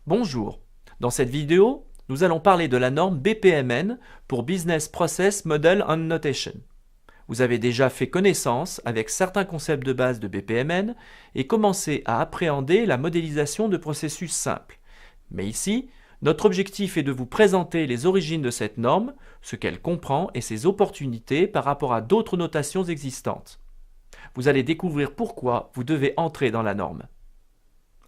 Bonjour, dans cette vidéo, nous allons parler de la norme BPMN pour Business Process Model and Notation. Vous avez déjà fait connaissance avec certains concepts de base de BPMN et commencé à appréhender la modélisation de processus simples. Mais ici, notre objectif est de vous présenter les origines de cette norme, ce qu'elle comprend et ses opportunités par rapport à d'autres notations existantes. Vous allez découvrir pourquoi vous devez entrer dans la norme.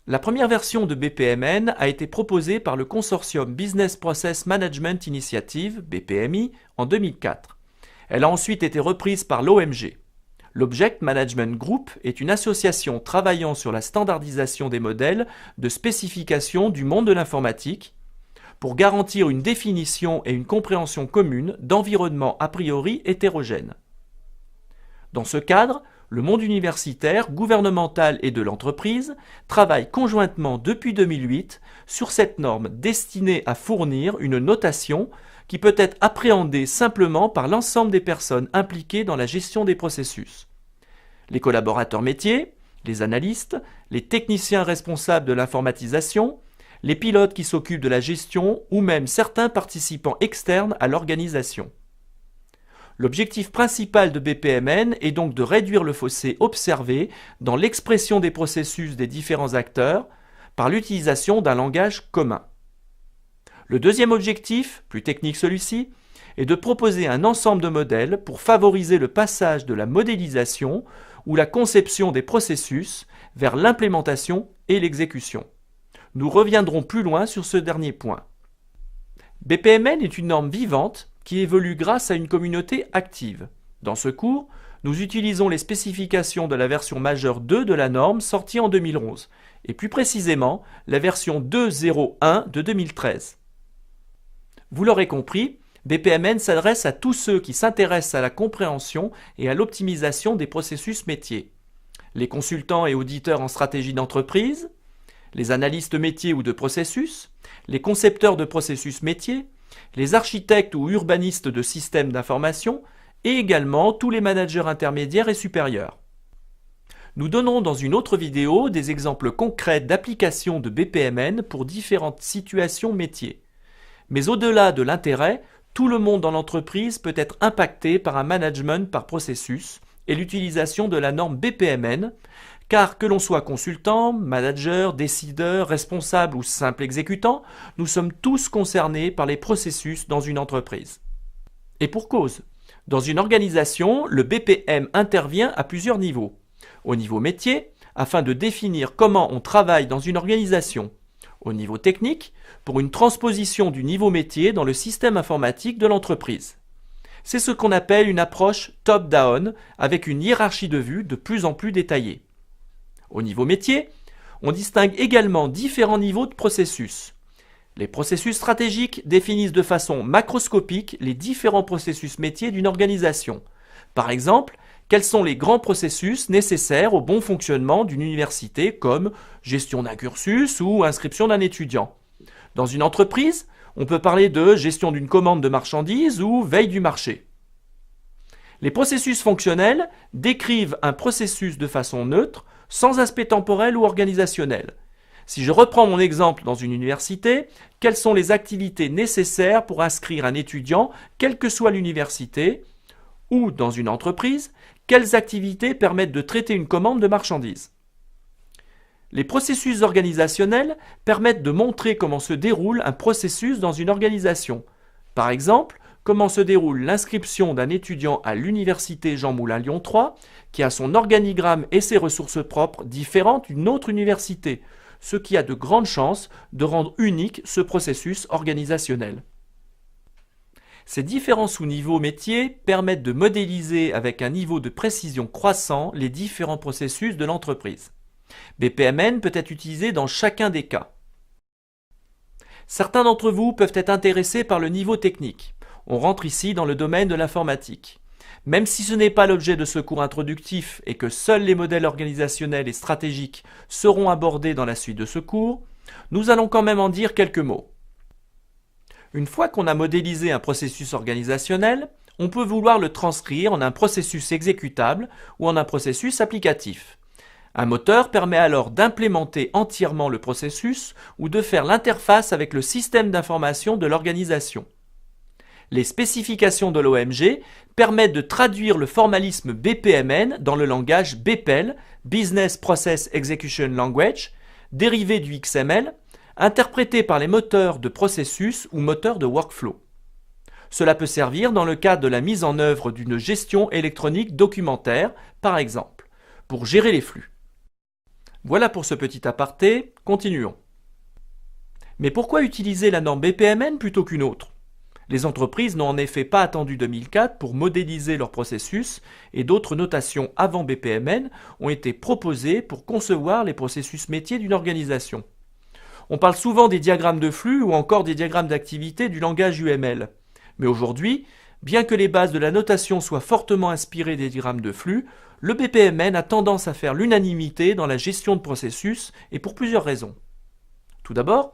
La première version de BPMN a été proposée par le consortium Business Process Management Initiative, BPMI, en 2004. Elle a ensuite été reprise par l'OMG. L'Object Management Group est une association travaillant sur la standardisation des modèles de spécification du monde de l'informatique pour garantir une définition et une compréhension commune d'environnements a priori hétérogènes. Dans ce cadre, le monde universitaire, gouvernemental et de l'entreprise travaillent conjointement depuis 2008 sur cette norme destinée à fournir une notation qui peut être appréhendée simplement par l'ensemble des personnes impliquées dans la gestion des processus. Les collaborateurs métiers, les analystes, les techniciens responsables de l'informatisation, les pilotes qui s'occupent de la gestion ou même certains participants externes à l'organisation. L'objectif principal de BPMN est donc de réduire le fossé observé dans l'expression des processus des différents acteurs par l'utilisation d'un langage commun. Le deuxième objectif, plus technique celui-ci, est de proposer un ensemble de modèles pour favoriser le passage de la modélisation ou la conception des processus vers l'implémentation et l'exécution. Nous reviendrons plus loin sur ce dernier point. BPMN est une norme vivante qui évolue grâce à une communauté active. Dans ce cours, nous utilisons les spécifications de la version majeure 2 de la norme sortie en 2011, et plus précisément la version 2.0.1 de 2013. Vous l'aurez compris, BPMN s'adresse à tous ceux qui s'intéressent à la compréhension et à l'optimisation des processus métiers. Les consultants et auditeurs en stratégie d'entreprise, les analystes métiers ou de processus, les concepteurs de processus métiers, les architectes ou urbanistes de systèmes d'information et également tous les managers intermédiaires et supérieurs. Nous donnerons dans une autre vidéo des exemples concrets d'application de BPMN pour différentes situations métiers. Mais au-delà de l'intérêt, tout le monde dans l'entreprise peut être impacté par un management par processus et l'utilisation de la norme BPMN, car que l'on soit consultant, manager, décideur, responsable ou simple exécutant, nous sommes tous concernés par les processus dans une entreprise. Et pour cause, dans une organisation, le BPM intervient à plusieurs niveaux. Au niveau métier, afin de définir comment on travaille dans une organisation. Au niveau technique, pour une transposition du niveau métier dans le système informatique de l'entreprise. C'est ce qu'on appelle une approche top-down avec une hiérarchie de vues de plus en plus détaillée. Au niveau métier, on distingue également différents niveaux de processus. Les processus stratégiques définissent de façon macroscopique les différents processus métiers d'une organisation. Par exemple, quels sont les grands processus nécessaires au bon fonctionnement d'une université comme gestion d'un cursus ou inscription d'un étudiant. Dans une entreprise, on peut parler de gestion d'une commande de marchandises ou veille du marché. Les processus fonctionnels décrivent un processus de façon neutre, sans aspect temporel ou organisationnel. Si je reprends mon exemple dans une université, quelles sont les activités nécessaires pour inscrire un étudiant, quelle que soit l'université, ou dans une entreprise, quelles activités permettent de traiter une commande de marchandises? Les processus organisationnels permettent de montrer comment se déroule un processus dans une organisation. Par exemple, comment se déroule l'inscription d'un étudiant à l'université Jean Moulin Lyon 3, qui a son organigramme et ses ressources propres différentes d'une autre université, ce qui a de grandes chances de rendre unique ce processus organisationnel. Ces différents sous-niveaux métiers permettent de modéliser avec un niveau de précision croissant les différents processus de l'entreprise. BPMN peut être utilisé dans chacun des cas. Certains d'entre vous peuvent être intéressés par le niveau technique. On rentre ici dans le domaine de l'informatique. Même si ce n'est pas l'objet de ce cours introductif et que seuls les modèles organisationnels et stratégiques seront abordés dans la suite de ce cours, nous allons quand même en dire quelques mots. Une fois qu'on a modélisé un processus organisationnel, on peut vouloir le transcrire en un processus exécutable ou en un processus applicatif. Un moteur permet alors d'implémenter entièrement le processus ou de faire l'interface avec le système d'information de l'organisation. Les spécifications de l'OMG permettent de traduire le formalisme BPMN dans le langage BPEL, Business Process Execution Language, dérivé du XML, interprété par les moteurs de processus ou moteurs de workflow. Cela peut servir dans le cadre de la mise en œuvre d'une gestion électronique documentaire, par exemple, pour gérer les flux. Voilà pour ce petit aparté, continuons. Mais pourquoi utiliser la norme BPMN plutôt qu'une autre ? Les entreprises n'ont en effet pas attendu 2004 pour modéliser leurs processus et d'autres notations avant BPMN ont été proposées pour concevoir les processus métiers d'une organisation. On parle souvent des diagrammes de flux ou encore des diagrammes d'activité du langage UML. Mais aujourd'hui, bien que les bases de la notation soient fortement inspirées des diagrammes de flux, le BPMN a tendance à faire l'unanimité dans la gestion de processus et pour plusieurs raisons. Tout d'abord,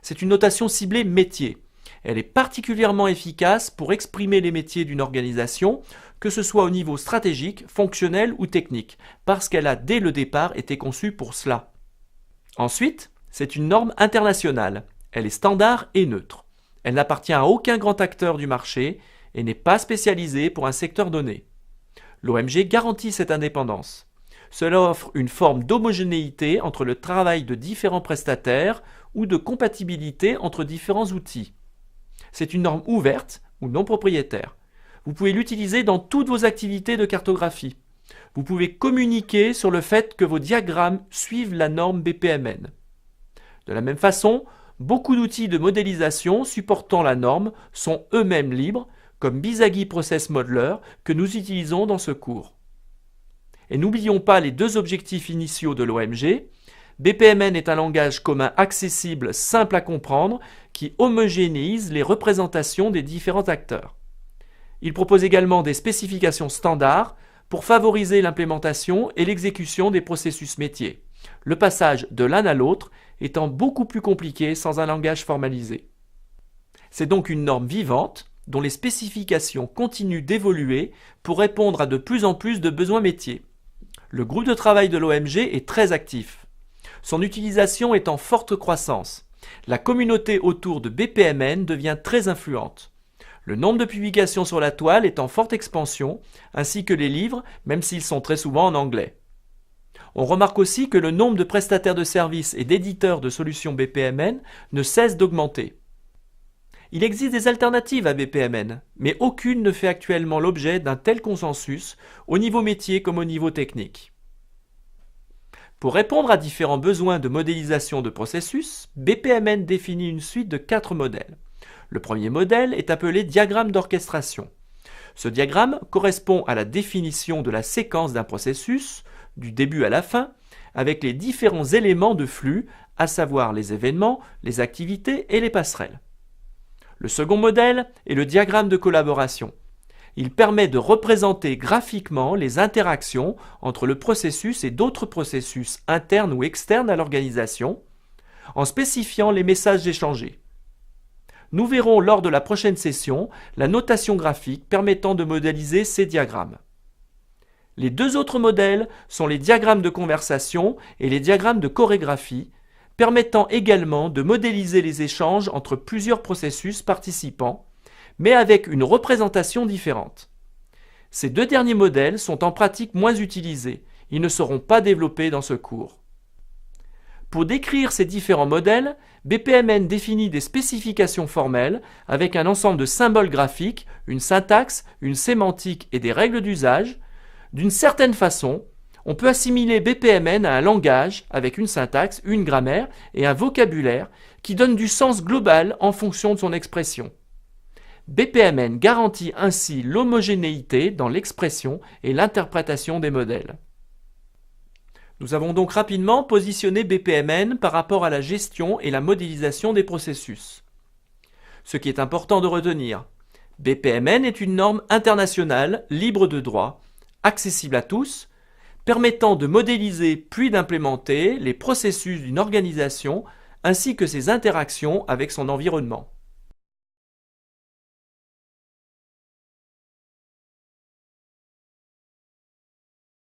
c'est une notation ciblée métier. Elle est particulièrement efficace pour exprimer les métiers d'une organisation, que ce soit au niveau stratégique, fonctionnel ou technique, parce qu'elle a dès le départ été conçue pour cela. Ensuite, c'est une norme internationale. Elle est standard et neutre. Elle n'appartient à aucun grand acteur du marché et n'est pas spécialisée pour un secteur donné. L'OMG garantit cette indépendance. Cela offre une forme d'homogénéité entre le travail de différents prestataires ou de compatibilité entre différents outils. C'est une norme ouverte ou non propriétaire. Vous pouvez l'utiliser dans toutes vos activités de cartographie. Vous pouvez communiquer sur le fait que vos diagrammes suivent la norme BPMN. De la même façon, beaucoup d'outils de modélisation supportant la norme sont eux-mêmes libres, comme Bizagi Process Modeler que nous utilisons dans ce cours. Et n'oublions pas les deux objectifs initiaux de l'OMG. BPMN est un langage commun accessible, simple à comprendre, qui homogénéise les représentations des différents acteurs. Il propose également des spécifications standards pour favoriser l'implémentation et l'exécution des processus métiers, le passage de l'un à l'autre étant beaucoup plus compliqué sans un langage formalisé. C'est donc une norme vivante dont les spécifications continuent d'évoluer pour répondre à de plus en plus de besoins métiers. Le groupe de travail de l'OMG est très actif. Son utilisation est en forte croissance. La communauté autour de BPMN devient très influente. Le nombre de publications sur la toile est en forte expansion, ainsi que les livres, même s'ils sont très souvent en anglais. On remarque aussi que le nombre de prestataires de services et d'éditeurs de solutions BPMN ne cesse d'augmenter. Il existe des alternatives à BPMN, mais aucune ne fait actuellement l'objet d'un tel consensus au niveau métier comme au niveau technique. Pour répondre à différents besoins de modélisation de processus, BPMN définit une suite de 4 modèles. Le premier modèle est appelé diagramme d'orchestration. Ce diagramme correspond à la définition de la séquence d'un processus, du début à la fin, avec les différents éléments de flux, à savoir les événements, les activités et les passerelles. Le second modèle est le diagramme de collaboration. Il permet de représenter graphiquement les interactions entre le processus et d'autres processus internes ou externes à l'organisation, en spécifiant les messages échangés. Nous verrons lors de la prochaine session la notation graphique permettant de modéliser ces diagrammes. Les deux autres modèles sont les diagrammes de conversation et les diagrammes de chorégraphie, permettant également de modéliser les échanges entre plusieurs processus participants, mais avec une représentation différente. Ces deux derniers modèles sont en pratique moins utilisés. Ils ne seront pas développés dans ce cours. Pour décrire ces différents modèles, BPMN définit des spécifications formelles avec un ensemble de symboles graphiques, une syntaxe, une sémantique et des règles d'usage. D'une certaine façon, on peut assimiler BPMN à un langage avec une syntaxe, une grammaire et un vocabulaire qui donne du sens global en fonction de son expression. BPMN garantit ainsi l'homogénéité dans l'expression et l'interprétation des modèles. Nous avons donc rapidement positionné BPMN par rapport à la gestion et la modélisation des processus. Ce qui est important de retenir, BPMN est une norme internationale, libre de droit, accessible à tous, permettant de modéliser puis d'implémenter les processus d'une organisation ainsi que ses interactions avec son environnement.